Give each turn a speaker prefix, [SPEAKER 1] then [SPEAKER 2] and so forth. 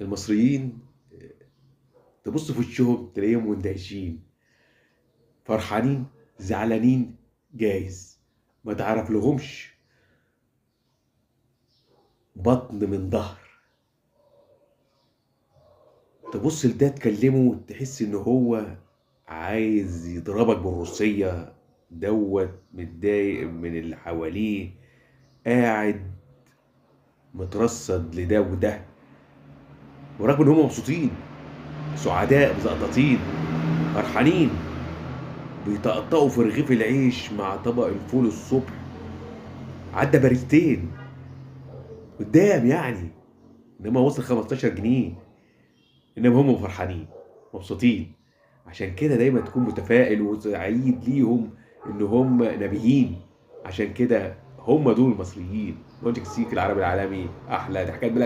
[SPEAKER 1] المصريين تبص في وشهم تلاقيهم مندهشين، فرحانين، زعلانين، جايز ما تعرف لهمش بطن من ظهر. تبص لده تكلمه تحس ان هو عايز يضربك بالروسية. دوت متضايق من اللي حواليه، قاعد مترصد لده وده، ورغم ان هم مبسوطين، سعداء، مزقططين، فرحانين، بيطقطقوا في رغيف العيش مع طبق الفول الصبح، عدى باريستين قدام يعني، انما وصل 15 جنيه. انما هم فرحانين مبسوطين. عشان كده دايما تكون متفائل وسعيد ليهم ان هم نبيين. عشان كده هم دول المصريين. لوجيك سيك العربي العالمي احلى ضحكات بلا